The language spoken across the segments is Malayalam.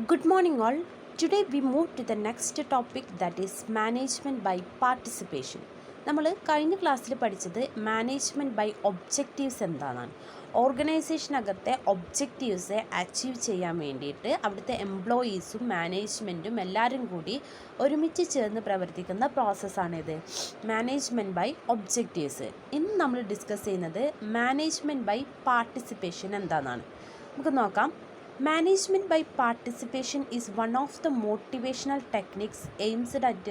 Good morning, all. Today we move to the next topic, that is management by participation. നമ്മൾ കഴിഞ്ഞ ക്ലാസ്സിൽ പഠിച്ചത് മാനേജ്മെൻറ്റ് ബൈ ഒബ്ജക്റ്റീവ്സ് എന്താണെന്ന്. ഓർഗനൈസേഷനകത്തെ ഒബ്ജക്റ്റീവ്സ് അച്ചീവ് ചെയ്യാൻ വേണ്ടിയിട്ട് അവിടുത്തെ എംപ്ലോയീസും മാനേജ്മെൻറ്റും എല്ലാവരും കൂടി ഒരുമിച്ച് ചേർന്ന് പ്രവർത്തിക്കുന്ന പ്രോസസ്സാണിത്, മാനേജ്മെൻറ്റ് ബൈ ഒബ്ജക്റ്റീവ്സ്. ഇന്ന് നമ്മൾ ഡിസ്കസ് ചെയ്യുന്നത് മാനേജ്മെൻറ്റ് ബൈ പാർട്ടിസിപ്പേഷൻ എന്താണെന്നാണ്. നമുക്ക് നോക്കാം. Management by participation is one of the motivational techniques aimed at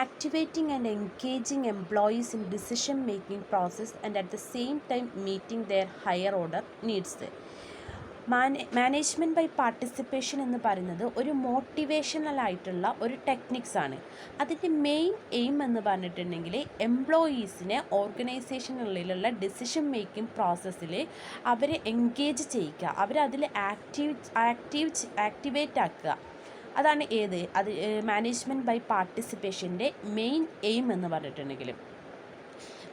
activating and engaging employees in decision-making process and at the same time meeting their higher order needs. Management by participation എന്ന് പറയുന്നത് ഒരു മോട്ടിവേഷണൽ ആയിട്ടുള്ള ഒരു ടെക്നിക്സാണ്. അതിൻ്റെ മെയിൻ എയിം എന്ന് പറഞ്ഞിട്ടുണ്ടെങ്കിൽ എംപ്ലോയീസിനെ ഓർഗനൈസേഷനുള്ളിലുള്ള ഡിസിഷൻ മേക്കിംഗ് പ്രോസസ്സിൽ അവരെ എൻഗേജ് ചെയ്യിക്കുക, അവരതിൽ ആക്ടിവേറ്റ് ആക്കുക. അതാണ് മാനേജ്മെൻറ്റ് ബൈ പാർട്ടിസിപ്പേഷൻ്റെ മെയിൻ എയിം എന്ന് പറഞ്ഞിട്ടുണ്ടെങ്കിൽ.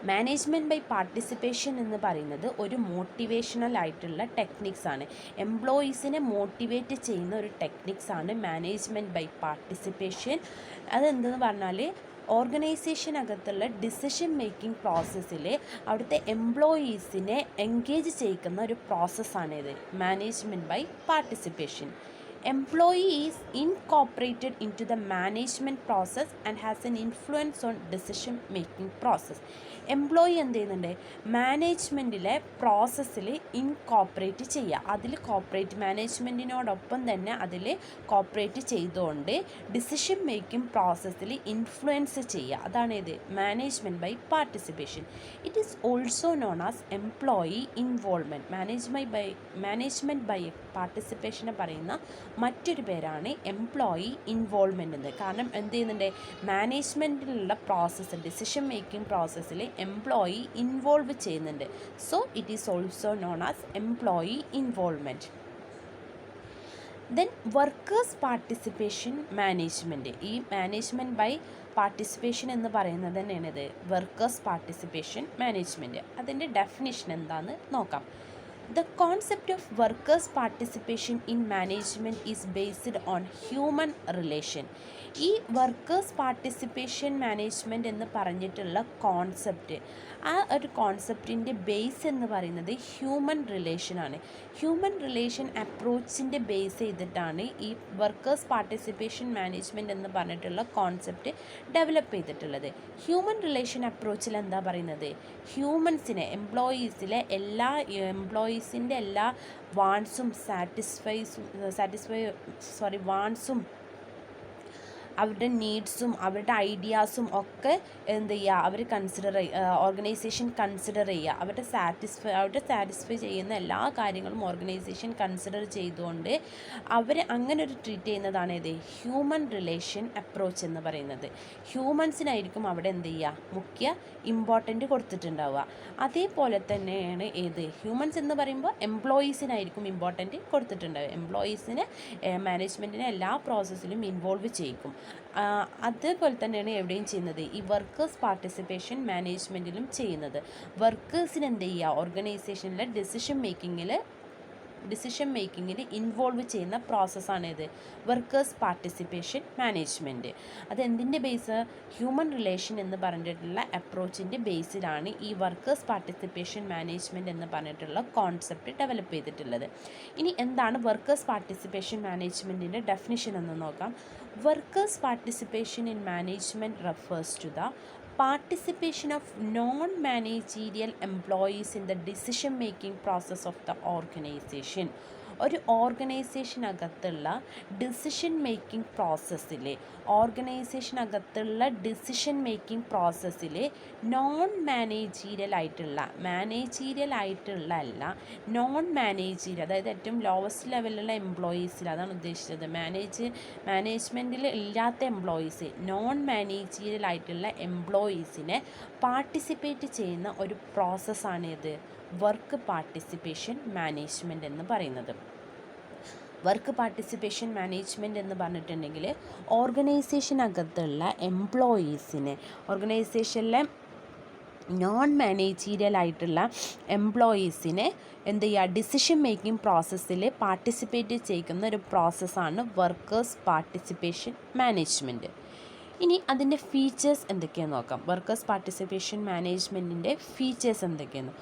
മാനേജ്മെൻറ്റ് ബൈ പാർട്ടിസിപ്പേഷൻ എന്ന് പറയുന്നത് ഒരു മോട്ടിവേഷണൽ ആയിട്ടുള്ള ടെക്നിക്സാണ്. എംപ്ലോയീസിനെ മോട്ടിവേറ്റ് ചെയ്യുന്ന ഒരു ടെക്നിക്സാണ് മാനേജ്മെൻറ്റ് ബൈ പാർട്ടിസിപ്പേഷൻ. അതെന്തെന്ന് പറഞ്ഞാൽ ഓർഗനൈസേഷനകത്തുള്ള ഡിസിഷൻ മേക്കിംഗ് പ്രോസസ്സിൽ അവിടുത്തെ എംപ്ലോയീസിനെ എൻഗേജ് ചെയ്യിക്കുന്ന ഒരു പ്രോസസ്സാണിത്, management by participation. Employee is incorporated into the management process and has an influence on decision making process. Employee എന്ത് ചെയ്യുന്നുണ്ട്, മാനേജ്മെൻറ്റിലെ പ്രോസസ്സിൽ ഇൻകോപ്പറേറ്റ് ചെയ്യുക, അതിൽ മാനേജ്മെൻറ്റിനോടൊപ്പം തന്നെ അതിൽ കോപ്പറേറ്റ് ചെയ്തുകൊണ്ട് ഡിസിഷൻ മേക്കിംഗ് പ്രോസസ്സിൽ ഇൻഫ്ലുവൻസ് ചെയ്യുക. അതാണ് management by participation. It is also known as employee involvement. Management by പാർട്ടിസിപ്പേഷനെ പറയുന്ന മറ്റൊരു പേരാണ് എംപ്ലോയി ഇൻവോൾവ്മെൻ്റ് എന്ന്. കാരണം എന്ത് ചെയ്യുന്നുണ്ട്, മാനേജ്മെൻറ്റിലുള്ള പ്രോസസ്സ്, ഡിസിഷൻ മേക്കിംഗ് പ്രോസസ്സിൽ എംപ്ലോയി ഇൻവോൾവ് ചെയ്യുന്നുണ്ട്. So it is also known as employee involvement. Then workers participation management. ഈ മാനേജ്മെൻറ്റ് ബൈ പാർട്ടിസിപ്പേഷൻ എന്ന് പറയുന്നത് തന്നെയാണിത്, വർക്കേഴ്സ് പാർട്ടിസിപ്പേഷൻ മാനേജ്മെൻറ്റ്. അതിൻ്റെ ഡെഫിനിഷൻ എന്താണെന്ന് നോക്കാം. The concept of workers' participation in management is based on human relation. ഈ വർക്കേഴ്സ് പാർട്ടിസിപ്പേഷൻ മാനേജ്മെൻറ്റ് എന്ന് പറഞ്ഞിട്ടുള്ള കോൺസെപ്റ്റ്, ആ ഒരു കോൺസെപ്റ്റിൻ്റെ ബേസ് എന്ന് പറയുന്നത് ഹ്യൂമൻ റിലേഷനാണ്. ഹ്യൂമൻ റിലേഷൻ അപ്രോച്ചിൻ്റെ ബേസ് ചെയ്തിട്ടാണ് ഈ വർക്കേഴ്സ് പാർട്ടിസിപ്പേഷൻ മാനേജ്മെൻറ്റ് എന്ന് പറഞ്ഞിട്ടുള്ള കോൺസെപ്റ്റ് ഡെവലപ്പ് ചെയ്തിട്ടുള്ളത്. ഹ്യൂമൻ റിലേഷൻ അപ്രോച്ചിൽ എന്താ പറയുന്നത്, ഹ്യൂമൻസിനെ, എംപ്ലോയീസിൻ്റെ എല്ലാ വാൺസും വാൺസും അവരുടെ നീഡ്സും അവരുടെ ഐഡിയാസും ഒക്കെ എന്ത് ചെയ്യുക, അവർ ഓർഗനൈസേഷൻ കൺസിഡർ ചെയ്യുക. അവരുടെ സാറ്റിസ്ഫൈ ചെയ്യുന്ന എല്ലാ കാര്യങ്ങളും ഓർഗനൈസേഷൻ കൺസിഡർ ചെയ്തുകൊണ്ട് അവരെ അങ്ങനെ ഒരു ട്രീറ്റ് ചെയ്യുന്നതാണ് ഹ്യൂമൻ റിലേഷൻ അപ്രോച്ച് എന്ന് പറയുന്നത്. ഹ്യൂമൻസിനായിരിക്കും അവിടെ എന്ത് ചെയ്യുക, മുഖ്യ ഇമ്പോർട്ടൻ്റ് കൊടുത്തിട്ടുണ്ടാവുക. അതേപോലെ തന്നെയാണ് ഹ്യൂമൻസ് എന്ന് പറയുമ്പോൾ എംപ്ലോയീസിനായിരിക്കും ഇമ്പോർട്ടൻ്റ് കൊടുത്തിട്ടുണ്ടാവുക. എംപ്ലോയീസിനെ മാനേജ്മെൻറ്റിനെ എല്ലാ പ്രോസസ്സിലും ഇൻവോൾവ് ചെയ്യിക്കും. അതേപോലെ തന്നെയാണ് എവിടെയും ചെയ്യുന്നത്, ഈ വർക്കേഴ്സ് പാർട്ടിസിപ്പേഷൻ മാനേജ്മെൻറ്റിലും ചെയ്യുന്നത്. വർക്കേഴ്സിന് എന്ത് ചെയ്യുക, ഓർഗനൈസേഷനിലെ ഡിസിഷൻ മേക്കിങ്ങിൽ ഇൻവോൾവ് ചെയ്യുന്ന പ്രോസസ്സാണ് വർക്കേഴ്സ് പാർട്ടിസിപ്പേഷൻ മാനേജ്മെൻറ്റ്. അതെന്തിൻ്റെ ബേസ്, ഹ്യൂമൻ റിലേഷൻ എന്ന് പറഞ്ഞിട്ടുള്ള അപ്രോച്ചിൻ്റെ ബേസിലാണ് ഈ വർക്കേഴ്സ് പാർട്ടിസിപ്പേഷൻ മാനേജ്മെൻറ്റ് എന്ന് പറഞ്ഞിട്ടുള്ള കോൺസെപ്റ്റ് ഡെവലപ്പ് ചെയ്തിട്ടുള്ളത്. ഇനി എന്താണ് വർക്കേഴ്സ് പാർട്ടിസിപ്പേഷൻ മാനേജ്മെൻറ്റിൻ്റെ ഡെഫിനിഷൻ എന്ന് നോക്കാം. Workers participation in management refers to the participation of non-managerial employees in the decision-making process of the organization. ഒരു ഓർഗനൈസേഷനകത്തുള്ള ഡിസിഷൻ മേക്കിംഗ് പ്രോസസ്സിൽ നോൺ മാനേജീരിയൽ ആയിട്ടുള്ള അതായത് ഏറ്റവും ലോവസ്റ്റ് ലെവലിലുള്ള എംപ്ലോയീസിൽ, അതാണ് ഉദ്ദേശിച്ചത്. മാനേജ്മെൻറ്റിൽ ഇല്ലാത്ത എംപ്ലോയീസ്, നോൺ മാനേജീരിയൽ ആയിട്ടുള്ള എംപ്ലോയീസിനെ പാർട്ടിസിപ്പേറ്റ് ചെയ്യുന്ന ഒരു പ്രോസസ്സാണ് വർക്ക് പാർട്ടിസിപ്പേഷൻ മാനേജ്മെൻറ്റ് എന്ന് പറയുന്നത്. വർക്ക് പാർട്ടിസിപ്പേഷൻ മാനേജ്മെൻറ്റ് എന്ന് പറഞ്ഞിട്ടുണ്ടെങ്കിൽ ഓർഗനൈസേഷനകത്തുള്ള എംപ്ലോയീസിനെ, ഓർഗനൈസേഷനിലെ നോൺ മാനേജീരിയൽ ആയിട്ടുള്ള എംപ്ലോയീസിനെ എന്ത് ചെയ്യുക, ഡിസിഷൻ മേക്കിംഗ് പ്രോസസ്സിൽ പാർട്ടിസിപ്പേറ്റ് ചെയ്യുന്ന ഒരു പ്രോസസ്സാണ് വർക്കേഴ്സ് പാർട്ടിസിപ്പേഷൻ മാനേജ്മെൻറ്റ്. ഇനി അതിൻ്റെ ഫീച്ചേഴ്സ് എന്തൊക്കെയാണെന്ന് നോക്കാം. വർക്കേഴ്സ് പാർട്ടിസിപ്പേഷൻ മാനേജ്മെൻറ്റിൻ്റെ ഫീച്ചേഴ്സ് എന്തൊക്കെയാണ്?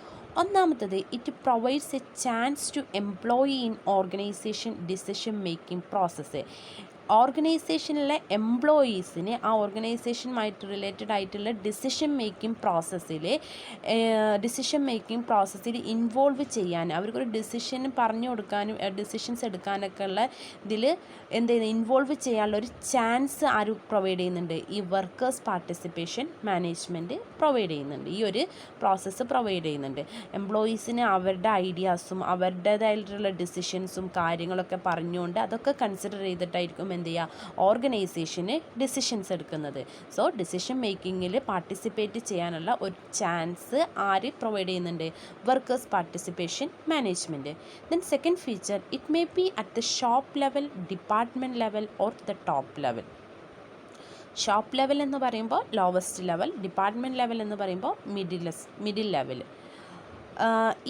ഒന്നാമത്തത്, it provides a chance to employee in organisation decision making process. ഓർഗനൈസേഷനിലെ എംപ്ലോയീസിനെ ആ ഓർഗനൈസേഷനുമായിട്ട് റിലേറ്റഡ് ആയിട്ടുള്ള ഡിസിഷൻ മേക്കിംഗ് പ്രോസസ്സിൽ ഇൻവോൾവ് ചെയ്യാൻ, അവർക്കൊരു ഡിസിഷൻ പറഞ്ഞു കൊടുക്കാനും ഡിസിഷൻസ് എടുക്കാനൊക്കെ ഉള്ള ഇതിൽ എന്ത് ചെയ്യുന്നത്, ഇൻവോൾവ് ചെയ്യാനുള്ള ഒരു ചാൻസ് ആര് പ്രൊവൈഡ് ചെയ്യുന്നുണ്ട്? ഈ വർക്കേഴ്സ് പാർട്ടിസിപ്പേഷൻ മാനേജ്മെൻറ്റ് പ്രൊവൈഡ് ചെയ്യുന്നുണ്ട്. ഈ ഒരു പ്രോസസ്സ് പ്രൊവൈഡ് ചെയ്യുന്നുണ്ട്. എംപ്ലോയീസിന് അവരുടെ ഐഡിയാസും അവരുടേതായിട്ടുള്ള ഡിസിഷൻസും കാര്യങ്ങളൊക്കെ പറഞ്ഞുകൊണ്ട് അതൊക്കെ കൺസിഡർ ചെയ്തിട്ടായിരിക്കും എന്ത് ചെയ്യുക, ഓർഗനൈസേഷന് ഡിസിഷൻസ് എടുക്കുന്നത്. സോ ഡിസിഷൻ മേക്കിങ്ങിൽ പാർട്ടിസിപ്പേറ്റ് ചെയ്യാനുള്ള ഒരു ചാൻസ് ആര് പ്രൊവൈഡ് ചെയ്യുന്നുണ്ട്? Workers participation management. Then second feature, it may be at the shop level, department level or the top level. Shop level എന്ന് പറയുമ്പോൾ ലോവസ്റ്റ് ലെവൽ, ഡിപ്പാർട്ട്മെൻറ്റ് ലെവൽ എന്ന് പറയുമ്പോൾ മിഡിൽ ലെവൽ.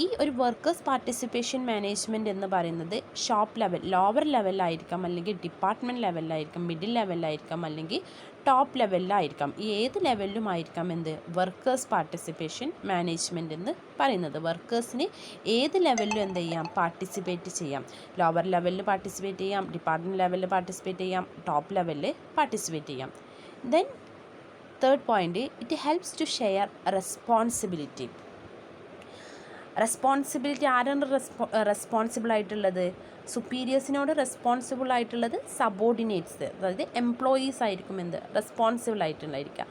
ഈ ഒരു വർക്കേഴ്സ് പാർട്ടിസിപ്പേഷൻ മാനേജ്മെൻറ്റ് എന്ന് പറയുന്നത് ഷോപ്പ് ലെവൽ, ലോവർ ലെവലിലായിരിക്കാം, അല്ലെങ്കിൽ ഡിപ്പാർട്ട്മെൻറ്റ് ലെവലിലായിരിക്കാം, മിഡിൽ ലെവലിലായിരിക്കാം, അല്ലെങ്കിൽ ടോപ്പ് ലെവലിലായിരിക്കാം. ഈ ഏത് ലെവലിലുമായിരിക്കാം എന്ത്, വർക്കേഴ്സ് പാർട്ടിസിപ്പേഷൻ മാനേജ്മെൻറ്റ് എന്ന് പറയുന്നത്. വർക്കേഴ്സിന് ഏത് ലെവലിലും എന്ത് ചെയ്യാം, പാർട്ടിസിപ്പേറ്റ് ചെയ്യാം. ലോവർ ലെവലിൽ പാർട്ടിസിപ്പേറ്റ് ചെയ്യാം, ഡിപ്പാർട്ട്മെൻറ്റ് ലെവലിൽ പാർട്ടിസിപ്പേറ്റ് ചെയ്യാം, ടോപ്പ് ലെവലിൽ പാർട്ടിസിപ്പേറ്റ് ചെയ്യാം. Then third point, it helps to share responsibility. ആരാണ് റെസ്പോൺസിബിൾ ആയിട്ടുള്ളത്? സുപ്പീരിയേഴ്സിനോട് റെസ്പോൺസിബിൾ ആയിട്ടുള്ളത് സബോർഡിനേറ്റ്സ്, അതായത് എംപ്ലോയീസ് ആയിരിക്കും എന്ത്, റെസ്പോൺസിബിൾ ആയിട്ടുണ്ടായിരിക്കുക.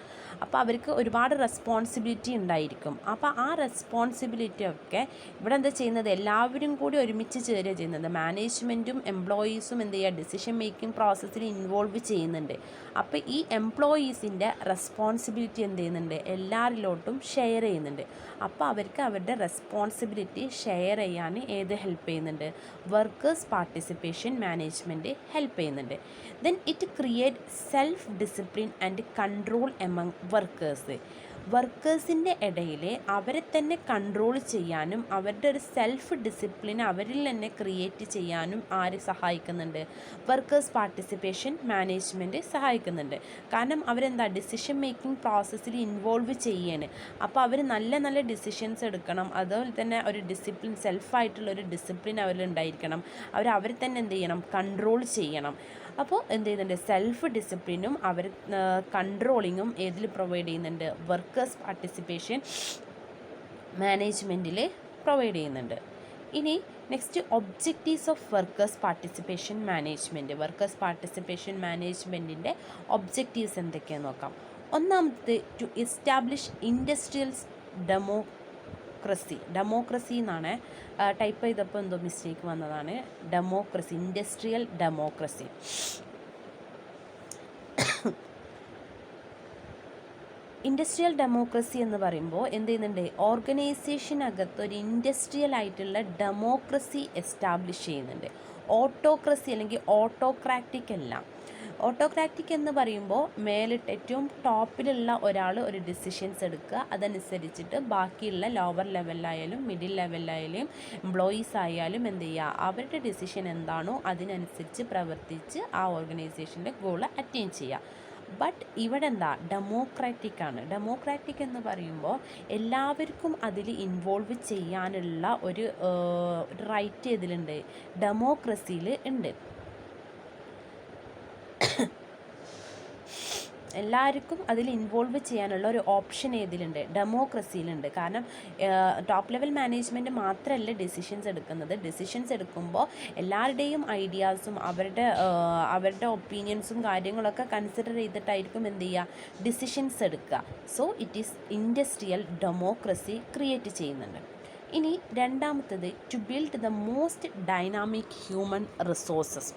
അപ്പോൾ അവർക്ക് ഒരുപാട് റെസ്പോൺസിബിലിറ്റി ഉണ്ടായിരിക്കും. അപ്പോൾ ആ റെസ്പോൺസിബിലിറ്റി ഒക്കെ ഇവിടെ എന്താ ചെയ്യുന്നത്, എല്ലാവരും കൂടി ഒരുമിച്ച് ചേരുക ചെയ്യുന്നത്. മാനേജ്മെൻറ്റും എംപ്ലോയീസും എന്ത് ചെയ്യുക, ഡിസിഷൻ മേക്കിംഗ് പ്രോസസ്സിൽ ഇൻവോൾവ് ചെയ്യുന്നുണ്ട്. അപ്പോൾ ഈ എംപ്ലോയീസിൻ്റെ റെസ്പോൺസിബിലിറ്റി എന്ത് ചെയ്യുന്നുണ്ട്, എല്ലാവരിലോട്ടും ഷെയർ ചെയ്യുന്നുണ്ട്. അപ്പോൾ അവർക്ക് അവരുടെ റെസ്പോൺസിബിലിറ്റി ഷെയർ ചെയ്യാൻ ഏത് ഹെൽപ്പ് ചെയ്യുന്നുണ്ട്, വർക്കേഴ്സ് പാർട്ടിസിപ്പേഷൻ മാനേജ്മെൻറ്റ് ഹെൽപ്പ് ചെയ്യുന്നുണ്ട്. Then it create self discipline and control among workers. വർക്കേഴ്സിൻ്റെ ഇടയിൽ അവരെ തന്നെ കൺട്രോൾ ചെയ്യാനും അവരുടെ ഒരു സെൽഫ് ഡിസിപ്ലിൻ അവരിൽ തന്നെ ക്രിയേറ്റ് ചെയ്യാനും ആര് സഹായിക്കുന്നുണ്ട്, വർക്കേഴ്സ് പാർട്ടിസിപ്പേഷൻ മാനേജ്മെൻറ്റ് സഹായിക്കുന്നുണ്ട്. കാരണം അവരെന്താ, ഡിസിഷൻ മേക്കിംഗ് പ്രോസസ്സിൽ ഇൻവോൾവ് ചെയ്യാണ്. അപ്പോൾ അവർ നല്ല നല്ല ഡിസിഷൻസ് എടുക്കണം. അതുപോലെ തന്നെ ഒരു ഡിസിപ്ലിൻ, സെൽഫായിട്ടുള്ളൊരു ഡിസിപ്ലിൻ അവരിലുണ്ടായിരിക്കണം. അവരെ തന്നെ എന്ത് ചെയ്യണം, കൺട്രോൾ ചെയ്യണം. അപ്പോൾ എന്ത് ചെയ്യുന്നുണ്ട്, സെൽഫ് ഡിസിപ്ലിനും അവർ കൺട്രോളിങ്ങും ഏതിൽ പ്രൊവൈഡ് ചെയ്യുന്നുണ്ട്, വർക്കേഴ്സ് പാർട്ടിസിപ്പേഷൻ മാനേജ്മെൻറ്റിൽ പ്രൊവൈഡ് ചെയ്യുന്നുണ്ട്. ഇനി next, objectives of workers participation management. Workers participation മാനേജ്മെൻറ്റിൻ്റെ ഒബ്ജക്റ്റീവ്സ് എന്തൊക്കെയാണെന്ന് നോക്കാം. ഒന്നാമത്തെ, ടു എസ്റ്റാബ്ലിഷ് ഇൻഡസ്ട്രിയൽ ഡെമോക്രസി എന്നാണ് ടൈപ്പ് ചെയ്തപ്പോൾ എന്തോ മിസ്റ്റേക്ക് വന്നതാണ്. Democracy, industrial democracy. Industrial democracy എന്ന് പറയുമ്പോൾ എന്ത് ചെയ്യുന്നുണ്ട്, ഓർഗനൈസേഷനകത്ത് ഒരു ഇൻഡസ്ട്രിയൽ ആയിട്ടുള്ള ഡെമോക്രസി എസ്റ്റാബ്ലിഷ് ചെയ്യുന്നുണ്ട്. ഓട്ടോക്രസി അല്ലെങ്കിൽ ഓട്ടോക്രാറ്റിക് അല്ല. ഓട്ടോക്രാറ്റിക് എന്ന് പറയുമ്പോൾ മേലിട്ട് ഏറ്റവും ടോപ്പിലുള്ള ഒരാൾ ഒരു ഡിസിഷൻസ് എടുക്കുക, അതനുസരിച്ചിട്ട് ബാക്കിയുള്ള ലോവർ ലെവലിലായാലും മിഡിൽ ലെവലിലായാലും എംപ്ലോയീസ് ആയാലും എന്ത് ചെയ്യുക, അവരുടെ ഡിസിഷൻ എന്താണോ അതിനനുസരിച്ച് പ്രവർത്തിച്ച് ആ ഓർഗനൈസേഷൻ്റെ ഗോള് അറ്റൈൻ ചെയ്യുക. ബട്ട് ഇവിടെ എന്താ, ഡെമോക്രാറ്റിക് ആണ്. ഡെമോക്രാറ്റിക് എന്ന് പറയുമ്പോൾ എല്ലാവർക്കും അതിൽ ഇൻവോൾവ് ചെയ്യാനുള്ള ഒരു റൈറ്റ് ഇതിലുണ്ട്, ഡെമോക്രസിയിൽ ഉണ്ട്. എല്ലാവർക്കും അതിൽ ഇൻവോൾവ് ചെയ്യാനുള്ള ഒരു ഓപ്ഷൻ ഏതിലുണ്ട്, ഡെമോക്രസിയിലുണ്ട്. കാരണം ടോപ്പ് ലെവൽ മാനേജ്മെൻറ്റ് മാത്രമല്ല ഡിസിഷൻസ് എടുക്കുന്നത്. ഡിസിഷൻസ് എടുക്കുമ്പോൾ എല്ലാവരുടെയും ഐഡിയാസും അവരുടെ ഒപ്പീനിയൻസും കാര്യങ്ങളൊക്കെ കൺസിഡർ ചെയ്തിട്ടായിരിക്കും എന്ത് ചെയ്യുക, ഡിസിഷൻസ് എടുക്കുക. So it is industrial democracy create ചെയ്യുന്നുണ്ട്. ഇനി രണ്ടാമത്തത്, to build the most dynamic human resources.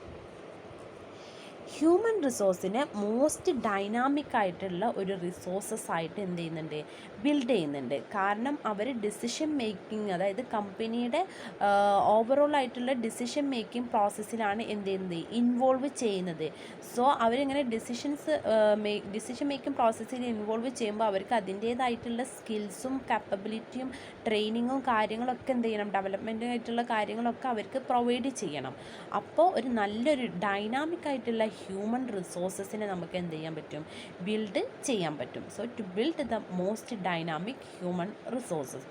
Human റിസോഴ്സിനെ മോസ്റ്റ് ഡൈനാമിക് ആയിട്ടുള്ള ഒരു റിസോഴ്സസ് ആയിട്ട് എന്ത് ചെയ്യുന്നുണ്ട്, ബിൽഡ് ചെയ്യുന്നുണ്ട്. കാരണം അവർ ഡിസിഷൻ മേക്കിംഗ്, അതായത് കമ്പനിയുടെ ഓവറോൾ ആയിട്ടുള്ള ഡിസിഷൻ മേക്കിംഗ് പ്രോസസ്സിലാണ് എന്ത് ചെയ്യുന്നത്, ഇൻവോൾവ് ചെയ്യുന്നത്. സോ അവരിങ്ങനെ ഡിസിഷൻ മേക്കിംഗ് പ്രോസസ്സിൽ ഇൻവോൾവ് ചെയ്യുമ്പോൾ അവർക്ക് അതിൻ്റേതായിട്ടുള്ള സ്കിൽസും കാപ്പബിലിറ്റിയും ട്രെയിനിങ്ങും കാര്യങ്ങളൊക്കെ എന്ത് ചെയ്യണം, ഡെവലപ്മെൻറ്റായിട്ടുള്ള കാര്യങ്ങളൊക്കെ അവർക്ക് പ്രൊവൈഡ് ചെയ്യണം. അപ്പോൾ ഒരു നല്ലൊരു ഡൈനാമിക് ആയിട്ടുള്ള ഹ്യൂമൻ റിസോഴ്സസിനെ നമുക്ക് എന്ത് ചെയ്യാൻ പറ്റും, ബിൽഡ് ചെയ്യാൻ പറ്റും. So to build the most dynamic human resources.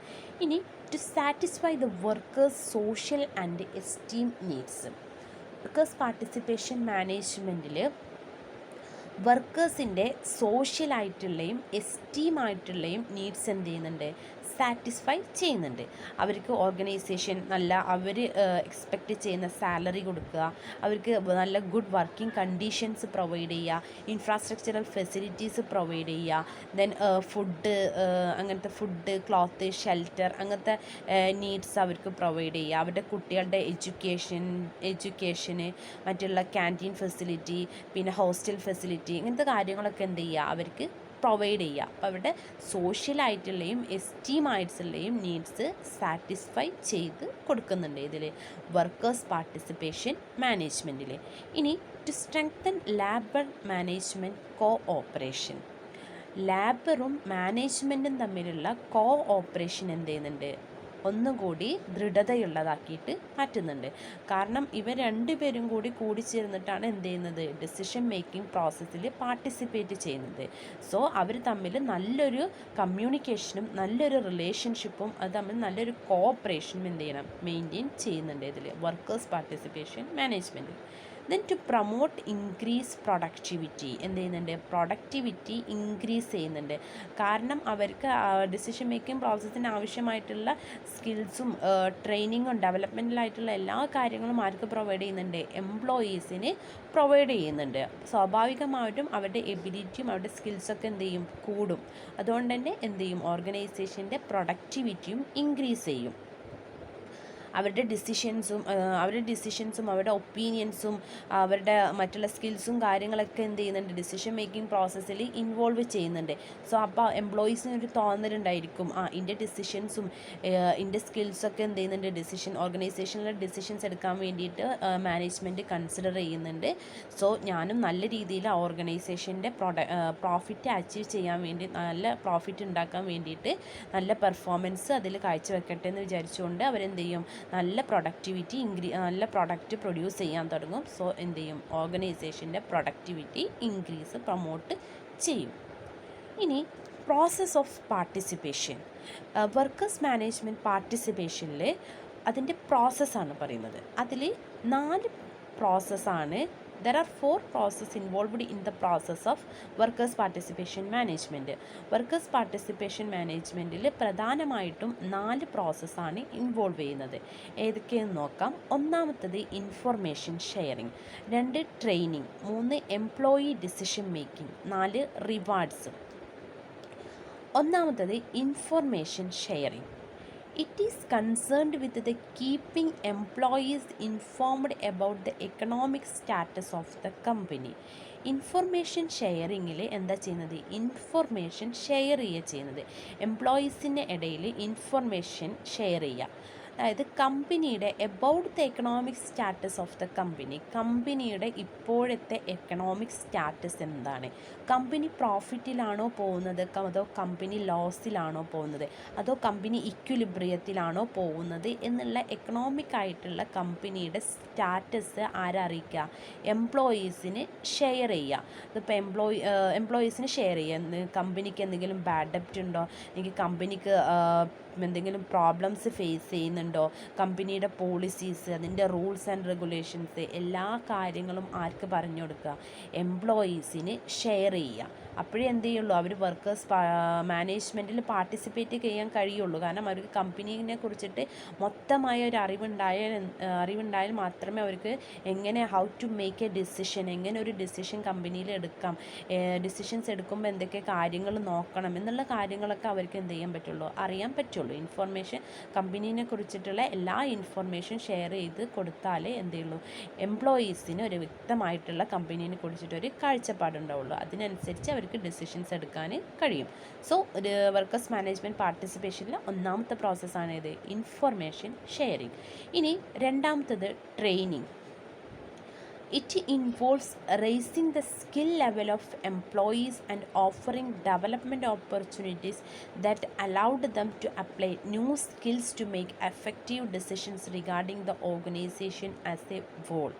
ഇനി to satisfy the workers social and esteem needs. Workers participation മാനേജ്മെൻറ്റിൽ വർക്കേഴ്സിൻ്റെ സോഷ്യലായിട്ടുള്ളയും എസ്റ്റീമായിട്ടുള്ളയും നീഡ്സ് എന്ത് ചെയ്യുന്നുണ്ട്, സാറ്റിസ്ഫൈ ചെയ്യുന്നുണ്ട്. അവർക്ക് ഓർഗനൈസേഷൻ നല്ല അവർ എക്സ്പെക്റ്റ് ചെയ്യുന്ന സാലറി കൊടുക്കുക, അവർക്ക് നല്ല ഗുഡ് വർക്കിംഗ് കണ്ടീഷൻസ് പ്രൊവൈഡ് ചെയ്യുക, ഇൻഫ്രാസ്ട്രക്ചറൽ ഫെസിലിറ്റീസ് പ്രൊവൈഡ് ചെയ്യുക, ദെൻ ഫുഡ്, അങ്ങനത്തെ ഫുഡ്, ക്ലോത്ത്, ഷെൽട്ടർ, അങ്ങനത്തെ നീഡ്സ് അവർക്ക് പ്രൊവൈഡ് ചെയ്യുക. അവരുടെ കുട്ടികളുടെ എഡ്യൂക്കേഷന് മറ്റുള്ള ക്യാൻറ്റീൻ ഫെസിലിറ്റി, പിന്നെ ഹോസ്റ്റൽ ഫെസിലിറ്റി, ഇങ്ങനത്തെ കാര്യങ്ങളൊക്കെ എന്ത് ചെയ്യുക, അവർക്ക് പ്രൊവൈഡ് ചെയ്യുക. അപ്പോൾ അവരുടെ സോഷ്യലായിട്ടുള്ളയും എസ്റ്റീമായിട്ടുള്ളയും നീഡ്സ് സാറ്റിസ്ഫൈ ചെയ്ത് കൊടുക്കുന്നുണ്ട് ഇതിൽ വർക്കേഴ്സ് പാർട്ടിസിപ്പേഷൻ മാനേജ്മെൻറ്റിൽ. ഇനി to strengthen labour management cooperation. ലേബറും മാനേജ്മെൻറ്റും തമ്മിലുള്ള കോഓപ്പറേഷൻ എന്ത് ചെയ്യുന്നുണ്ട്, ഒന്നുകൂടി ദൃഢതയുള്ളതാക്കിയിട്ട് മാറ്റുന്നുണ്ട്. കാരണം ഇവർ രണ്ടുപേരും കൂടിച്ചേർന്നിട്ടാണ് എന്ത് ചെയ്യുന്നത്, ഡിസിഷൻ മേക്കിംഗ് പ്രോസസ്സിൽ പാർട്ടിസിപ്പേറ്റ് ചെയ്യുന്നത്. സോ അവർ തമ്മിൽ നല്ലൊരു കമ്മ്യൂണിക്കേഷനും നല്ലൊരു റിലേഷൻഷിപ്പും അത് തമ്മിൽ നല്ലൊരു കോഓപ്പറേഷനും എന്ത് ചെയ്യണം, മെയിൻറ്റെയിൻ ചെയ്യുന്നുണ്ട് ഇതിൽ വർക്കേഴ്സ് പാർട്ടിസിപ്പേഷൻ മാനേജ്മെൻറ്റിൽ. Then to promote increase productivity. എന്ത് ചെയ്യുന്നുണ്ട്, പ്രൊഡക്ടിവിറ്റി ഇൻക്രീസ് ചെയ്യുന്നുണ്ട്. കാരണം അവർക്ക് ഡിസിഷൻ മേക്കിംഗ് പ്രോസസ്സിന് ആവശ്യമായിട്ടുള്ള സ്കിൽസും ട്രെയിനിങ്ങും ഡെവലപ്മെൻറ്റിലായിട്ടുള്ള എല്ലാ കാര്യങ്ങളും ആർക്ക് പ്രൊവൈഡ് ചെയ്യുന്നുണ്ട്, എംപ്ലോയീസിന് പ്രൊവൈഡ് ചെയ്യുന്നുണ്ട്. സ്വാഭാവികമായിട്ടും അവരുടെ എബിലിറ്റിയും അവരുടെ സ്കിൽസൊക്കെ എന്ത് ചെയ്യും, കൂടും. അതുകൊണ്ട് തന്നെ എന്ത് ചെയ്യും, ഓർഗനൈസേഷൻ്റെ പ്രൊഡക്ടിവിറ്റിയും ഇൻക്രീസ് ചെയ്യും. അവരുടെ ഡിസിഷൻസും അവരുടെ ഒപ്പീനിയൻസും അവരുടെ മറ്റുള്ള സ്കിൽസും കാര്യങ്ങളൊക്കെ എന്ത് ചെയ്യുന്നുണ്ട്, ഡിസിഷൻ മേക്കിംഗ് പ്രോസസ്സിൽ ഇൻവോൾവ് ചെയ്യുന്നുണ്ട്. സോ അപ്പോൾ എംപ്ലോയീസിനൊരു തോന്നലുണ്ടായിരിക്കും, ഇതിൻ്റെ ഡിസിഷൻസും ഇതിൻ്റെ സ്കിൽസൊക്കെ എന്ത് ചെയ്യുന്നുണ്ട്, ഓർഗനൈസേഷനിലെ ഡിസിഷൻസ് എടുക്കാൻ വേണ്ടിയിട്ട് മാനേജ്മെൻറ്റ് കൺസിഡർ ചെയ്യുന്നുണ്ട്. സോ ഞാനും നല്ല രീതിയിൽ ആ ഓർഗനൈസേഷൻ്റെ പ്രോഫിറ്റ് അച്ചീവ് ചെയ്യാൻ വേണ്ടി, നല്ല പ്രോഫിറ്റ് ഉണ്ടാക്കാൻ വേണ്ടിയിട്ട് നല്ല പെർഫോമൻസ് അതിൽ കാഴ്ചവെക്കട്ടെ എന്ന് വിചാരിച്ചുകൊണ്ട് അവരെന്ത് ചെയ്യും, നല്ല നല്ല പ്രൊഡക്റ്റ് പ്രൊഡ്യൂസ് ചെയ്യാൻ തുടങ്ങും. സോ എന്ത് ചെയ്യും, ഓർഗനൈസേഷൻ്റെ പ്രൊഡക്ടിവിറ്റി ഇൻക്രീസ് പ്രൊമോട്ട് ചെയ്യും. ഇനി process of participation. Workers management പാർട്ടിസിപ്പേഷനിൽ അതിൻ്റെ പ്രോസസ്സാണ് പറയുന്നത്. അതിൽ 4 പ്രോസസ്സാണ്. There are 4 processes involved in the process of workers participation management. Workers participation മാനേജ്മെൻറ്റിൽ പ്രധാനമായിട്ടും 4 പ്രോസസ്സാണ് ഇൻവോൾവ് ചെയ്യുന്നത്. ഏതൊക്കെയെന്ന് നോക്കാം. ഒന്നാമത്തത് information sharing, 2 training, 3 employee decision making, 4 rewards. ഒന്നാമത്തത് information sharing. It is concerned with the keeping employees informed about the economic status of the company. Information ഷെയറിങ്ങിൽ എന്താ ചെയ്യുന്നത്, ഇൻഫർമേഷൻ ഷെയർ ചെയ്യുന്നത്, എംപ്ലോയീസിൻ്റെ ഇടയിൽ ഇൻഫർമേഷൻ ഷെയർ ചെയ്യുക. അതായത് കമ്പനിയുടെ about the economic status of the കമ്പനിയുടെ ഇപ്പോഴത്തെ എക്കണോമിക് സ്റ്റാറ്റസ് എന്താണ്, കമ്പനി പ്രോഫിറ്റിലാണോ പോകുന്നത്, അതോ കമ്പനി ലോസിലാണോ പോകുന്നത്, അതോ കമ്പനി ഇക്വിലിബ്രിയത്തിലാണോ പോകുന്നത് എന്നുള്ള എക്കണോമിക് ആയിട്ടുള്ള കമ്പനിയുടെ സ്റ്റാറ്റസ് ആരറിയിക്കുക, എംപ്ലോയീസിന് ഷെയർ ചെയ്യുക. ഇതിപ്പോൾ എംപ്ലോയീസിന് ഷെയർ ചെയ്യുക. കമ്പനിക്ക് എന്തെങ്കിലും ബാഡ് ഡെപ്റ്റ് ഉണ്ടോ, അല്ലെങ്കിൽ കമ്പനിക്ക് എന്തെങ്കിലും പ്രോബ്ലംസ് ഫേസ് ചെയ്യുന്നുണ്ടോ, കമ്പനിയുടെ പോളിസീസ്, അതിൻ്റെ റൂൾസ് ആൻഡ് റെഗുലേഷൻസ്, എല്ലാ കാര്യങ്ങളും ആർക്ക് പറഞ്ഞു കൊടുക്കുക, എംപ്ലോയീസിന് ഷെയർ ചെയ്യുക. അപ്പോഴേ എന്ത് ചെയ്യുള്ളൂ, അവർ വർക്കേഴ്സ് മാനേജ്മെൻറ്റിൽ പാർട്ടിസിപ്പേറ്റ് ചെയ്യാൻ കഴിയുള്ളൂ. കാരണം അവർക്ക് കമ്പനീനെ കുറിച്ചിട്ട് മൊത്തമായ ഒരു അറിവുണ്ടായാൽ മാത്രമേ അവർക്ക് how to make a decision, എങ്ങനെ ഒരു ഡിസിഷൻ കമ്പനിയിൽ എടുക്കാം, ഡിസിഷൻസ് എടുക്കുമ്പോൾ എന്തൊക്കെ കാര്യങ്ങൾ നോക്കണം എന്നുള്ള കാര്യങ്ങളൊക്കെ അവർക്ക് എന്ത് ചെയ്യാൻ പറ്റുള്ളൂ, അറിയാൻ പറ്റുള്ളൂ. ഇൻഫർമേഷൻ കമ്പനീനെ കുറിച്ചിട്ട് കുറിച്ചിട്ടുള്ള എല്ലാ ഇൻഫർമേഷൻ ഷെയർ ചെയ്ത് കൊടുത്താലേ എന്തുള്ളൂ എംപ്ലോയീസിന് ഒരു വ്യക്തമായിട്ടുള്ള കമ്പനീനെ കുറിച്ചിട്ടൊരു കാഴ്ചപ്പാടുണ്ടാവുള്ളൂ. അതിനനുസരിച്ച് അവർക്ക് ഡിസിഷൻസ് എടുക്കാൻ കഴിയും. സോ ഒരു വർക്കേഴ്സ് മാനേജ്മെൻറ്റ് പാർട്ടിസിപ്പേഷനിൽ ഒന്നാമത്തെ പ്രോസസ്സാണ് ഇത് ഇൻഫർമേഷൻ ഷെയറിങ്. ഇനി രണ്ടാമത്തത് training. It involves raising the skill level of employees and offering development opportunities that allowed them to apply new skills to make effective decisions regarding the organization as a whole.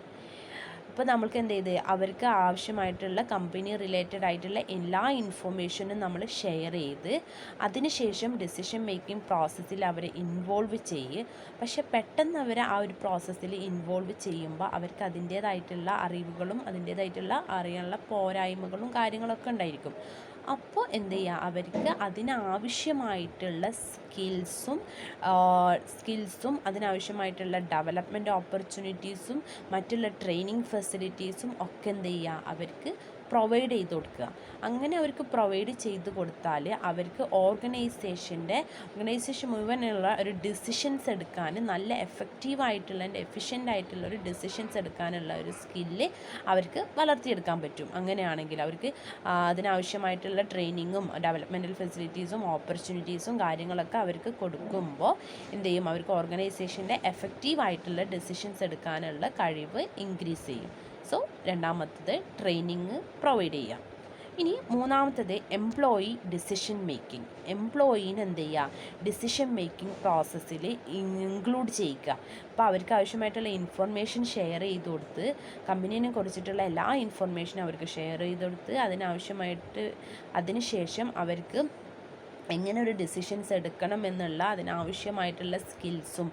ഇപ്പോൾ നമ്മൾക്ക് എന്ത് ചെയ്ത് അവർക്ക് ആവശ്യമായിട്ടുള്ള കമ്പനി റിലേറ്റഡ് ആയിട്ടുള്ള എല്ലാ ഇൻഫർമേഷനും നമ്മൾ ഷെയർ ചെയ്ത് അതിനുശേഷം ഡിസിഷൻ മേക്കിംഗ് പ്രോസസ്സിൽ അവരെ ഇൻവോൾവ് ചെയ്യുക. പക്ഷെ പെട്ടെന്ന് അവർ ആ ഒരു പ്രോസസ്സിൽ ഇൻവോൾവ് ചെയ്യുമ്പോൾ അവർക്ക് അതിൻ്റേതായിട്ടുള്ള അറിവുകളും അതിൻ്റേതായിട്ടുള്ള അറിയാനുള്ള പോരായ്മകളും കാര്യങ്ങളൊക്കെ ഉണ്ടായിരിക്കും. അപ്പോൾ എന്ത് ചെയ്യുക, അവർക്ക് അതിനാവശ്യമായിട്ടുള്ള സ്കിൽസും അതിനാവശ്യമായിട്ടുള്ള ഡെവലപ്മെൻറ്റ് ഓപ്പർച്യൂണിറ്റീസും മറ്റുള്ള ട്രെയിനിങ് ഫെസിലിറ്റീസും ഒക്കെ എന്ത് ചെയ്യുക അവർക്ക് പ്രൊവൈഡ് ചെയ്ത് കൊടുക്കുക. അങ്ങനെ അവർക്ക് പ്രൊവൈഡ് ചെയ്ത് കൊടുത്താൽ അവർക്ക് ഓർഗനൈസേഷൻ മുഴുവനുള്ള ഒരു ഡിസിഷൻസ് എടുക്കാൻ നല്ല എഫക്റ്റീവായിട്ടുള്ള എഫിഷ്യൻ്റ് ആയിട്ടുള്ള ഒരു ഡിസിഷൻസ് എടുക്കാനുള്ള ഒരു സ്കില്ല് അവർക്ക് വളർത്തിയെടുക്കാൻ പറ്റും. അങ്ങനെയാണെങ്കിൽ അവർക്ക് അതിനാവശ്യമായിട്ടുള്ള ട്രെയിനിങ്ങും ഡെവലപ്മെൻറ്റൽ ഫെസിലിറ്റീസും ഓപ്പർച്യൂണിറ്റീസും കാര്യങ്ങളൊക്കെ അവർക്ക് കൊടുക്കുമ്പോൾ എന്ത് ചെയ്യും, അവർക്ക് ഓർഗനൈസേഷൻ്റെ എഫക്റ്റീവായിട്ടുള്ള ഡിസിഷൻസ് എടുക്കാനുള്ള കഴിവ് ഇൻക്രീസ് ചെയ്യും. സോ രണ്ടാമത്തത് ട്രെയിനിങ് പ്രൊവൈഡ് ചെയ്യാം. ഇനി മൂന്നാമത്തത് എംപ്ലോയി ഡിസിഷൻ മേക്കിംഗ്. എംപ്ലോയീനെ എന്ത് ചെയ്യുക, ഡിസിഷൻ മേക്കിംഗ് പ്രോസസ്സിൽ ഇൻക്ലൂഡ് ചെയ്യുക. അപ്പോൾ അവർക്ക് ആവശ്യമായിട്ടുള്ള ഇൻഫർമേഷൻ ഷെയർ ചെയ്ത് കൊടുത്ത് കമ്പനീനെ കുറിച്ചിട്ടുള്ള എല്ലാ ഇൻഫർമേഷനും അവർക്ക് ഷെയർ ചെയ്ത് കൊടുത്ത് അതിനുശേഷം അവർക്ക് എങ്ങനെ ഒരു ഡിസിഷൻസ് എടുക്കണം എന്നുള്ള അതിനാവശ്യമായിട്ടുള്ള സ്കിൽസും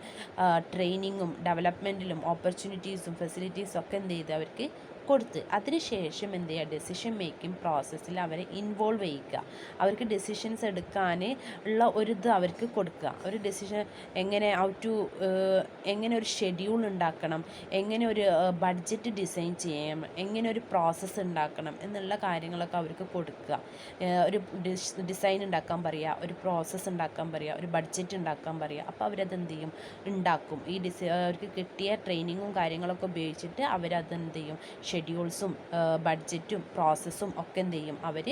ട്രെയിനിങ്ങും ഡെവലപ്മെൻറ്റിലും ഓപ്പർച്യൂണിറ്റീസും ഫെസിലിറ്റീസും ഒക്കെ എന്ത് ചെയ്ത് അവർക്ക് കൊടുത്ത് അതിനുശേഷം എന്ത് ചെയ്യുക, ഡെസിഷൻ മേക്കിംഗ് പ്രോസസ്സിൽ അവരെ ഇൻവോൾവ് ചെയ്യിക്കുക. അവർക്ക് ഡിസിഷൻസ് എടുക്കാൻ ഉള്ള ഒരിത് അവർക്ക് കൊടുക്കുക. ഒരു ഡിസിഷൻ എങ്ങനെ ഒരു ഷെഡ്യൂൾ ഉണ്ടാക്കണം, എങ്ങനെ ഒരു ബഡ്ജറ്റ് ഡിസൈൻ ചെയ്യാം, എങ്ങനെ ഒരു പ്രോസസ്സ് ഉണ്ടാക്കണം എന്നുള്ള കാര്യങ്ങളൊക്കെ അവർക്ക് കൊടുക്കുക. ഒരു ഡിസൈൻ ഉണ്ടാക്കാൻ പറയുക, ഒരു പ്രോസസ്സ് ഉണ്ടാക്കാൻ പറയുക, ഒരു ബഡ്ജറ്റ് ഉണ്ടാക്കാൻ പറയുക. അപ്പോൾ അവരത് എന്ത് ചെയ്യും, ഉണ്ടാക്കും. അവർക്ക് കിട്ടിയ ട്രെയിനിങ്ങും കാര്യങ്ങളൊക്കെ ഉപയോഗിച്ചിട്ട് അവരതെന്ത് ചെയ്യും, ഷെഡ്യൂൾസും ബഡ്ജറ്റും പ്രോസസ്സും ഒക്കെ എന്ത് ചെയ്യും, അവർ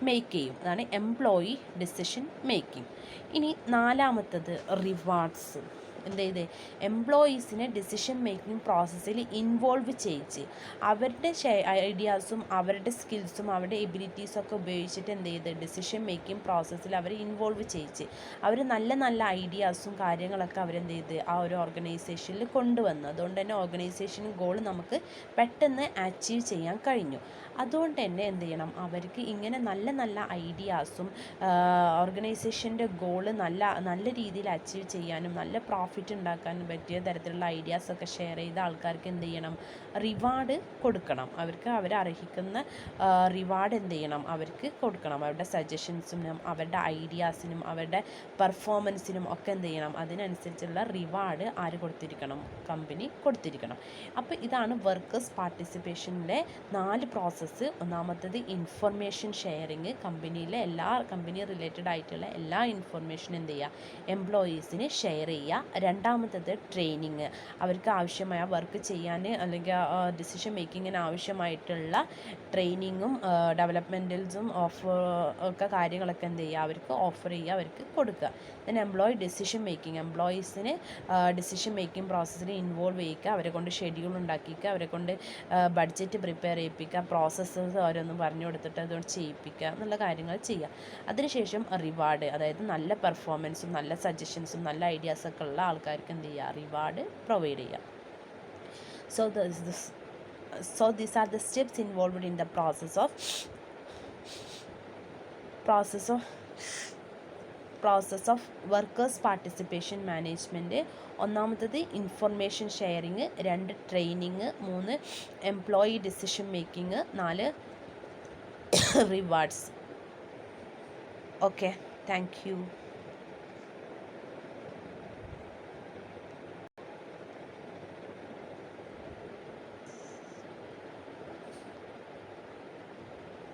മേക്ക് ചെയ്യും. അതാണ് എംപ്ലോയി ഡിസിഷൻ മേക്കിംഗ്. ഇനി നാലാമത്തത് റിവാർഡ്സ്. എന്ത് ചെയ്ത് എംപ്ലോയീസിനെ ഡിസിഷൻ മേക്കിംഗ് പ്രോസസ്സിൽ ഇൻവോൾവ് ചെയ്യിച്ച് അവരുടെ ഐഡിയാസും അവരുടെ സ്കിൽസും അവരുടെ എബിലിറ്റീസും ഒക്കെ ഉപയോഗിച്ചിട്ട് എന്ത് ചെയ്ത് ഡിസിഷൻ മേക്കിംഗ് പ്രോസസ്സിൽ അവർ ഇൻവോൾവ് ചെയ്യിച്ച് അവർ നല്ല നല്ല ഐഡിയാസും കാര്യങ്ങളൊക്കെ അവരെന്ത് ചെയ്ത് ആ ഒരു ഓർഗനൈസേഷനിൽ കൊണ്ടുവന്നു. അതുകൊണ്ട് തന്നെ ഓർഗനൈസേഷൻ ഗോൾ നമുക്ക് പെട്ടെന്ന് അച്ചീവ് ചെയ്യാൻ കഴിഞ്ഞു. അതുകൊണ്ട് തന്നെ എന്ത് ചെയ്യണം, അവർക്ക് ഇങ്ങനെ നല്ല നല്ല ഐഡിയാസും ഓർഗനൈസേഷൻ്റെ ഗോള് നല്ല രീതിയിൽ അച്ചീവ് ചെയ്യാനും നല്ല പ്രോഫിറ്റ് ഉണ്ടാക്കാനും പറ്റിയ തരത്തിലുള്ള ഐഡിയാസൊക്കെ ഷെയർ ചെയ്ത ആൾക്കാർക്ക് എന്ത് ചെയ്യണം, റിവാർഡ് കൊടുക്കണം. അവർക്ക് അവരർഹിക്കുന്ന റിവാർഡ് എന്ത് ചെയ്യണം, അവർക്ക് കൊടുക്കണം. അവരുടെ സജഷൻസിനും അവരുടെ ഐഡിയാസിനും അവരുടെ പെർഫോമൻസിനും ഒക്കെ എന്ത് ചെയ്യണം, അതിനനുസരിച്ചുള്ള റിവാർഡ് ആര് കൊടുത്തിരിക്കണം, കമ്പനി കൊടുത്തിരിക്കണം. അപ്പോൾ ഇതാണ് വർക്കേഴ്സ് പാർട്ടിസിപ്പേഷനിലെ 4 പ്രോസസ്സ്. ഒന്നാമത്തത് ഇൻഫർമേഷൻ ഷെയറിങ്. കമ്പനി റിലേറ്റഡ് ആയിട്ടുള്ള എല്ലാ ഇൻഫർമേഷനും എന്ത് ചെയ്യുക, എംപ്ലോയീസിന് ഷെയർ ചെയ്യുക. രണ്ടാമത്തത് ട്രെയിനിങ്. അവർക്ക് ആവശ്യമായ വർക്ക് ചെയ്യാൻ അല്ലെങ്കിൽ ഡിസിഷൻ മേക്കിങ്ങിന് ആവശ്യമായിട്ടുള്ള ട്രെയിനിങ്ങും ഡെവലപ്മെൻറ്റൽസും ഒക്കെ കാര്യങ്ങളൊക്കെ എന്ത് ചെയ്യുക, അവർക്ക് ഓഫർ ചെയ്യുക, അവർക്ക് കൊടുക്കുക. Then employee decision making. എംപ്ലോയീസിന് ഡിസിഷൻ മേക്കിംഗ് പ്രോസസ്സിൽ ഇൻവോൾവ് ചെയ്യിക്കുക, അവരെ കൊണ്ട് ഷെഡ്യൂൾ ഉണ്ടാക്കിക്കുക, അവരെ കൊണ്ട് ബഡ്ജറ്റ് പ്രിപ്പയർ ചെയ്യിപ്പിക്കുക, പ്രോസസ്സസ് ഓരോന്നും പറഞ്ഞു കൊടുത്തിട്ട് അതുകൊണ്ട് ചെയ്യിപ്പിക്കുക എന്നുള്ള കാര്യങ്ങൾ ചെയ്യുക. അതിനുശേഷം റിവാർഡ്, അതായത് നല്ല പെർഫോമൻസും നല്ല സജഷൻസും നല്ല ഐഡിയാസൊക്കെ ഉള്ള ആൾക്കാർക്ക് എന്ത് ചെയ്യുക, റിവാർഡ് പ്രൊവൈഡ് ചെയ്യുക. So these are the steps involved in the process of workers participation management. ഒന്നാമത്തത് information sharing, 2 training, 3 employee decision making, 4 rewards. Okay, thank you.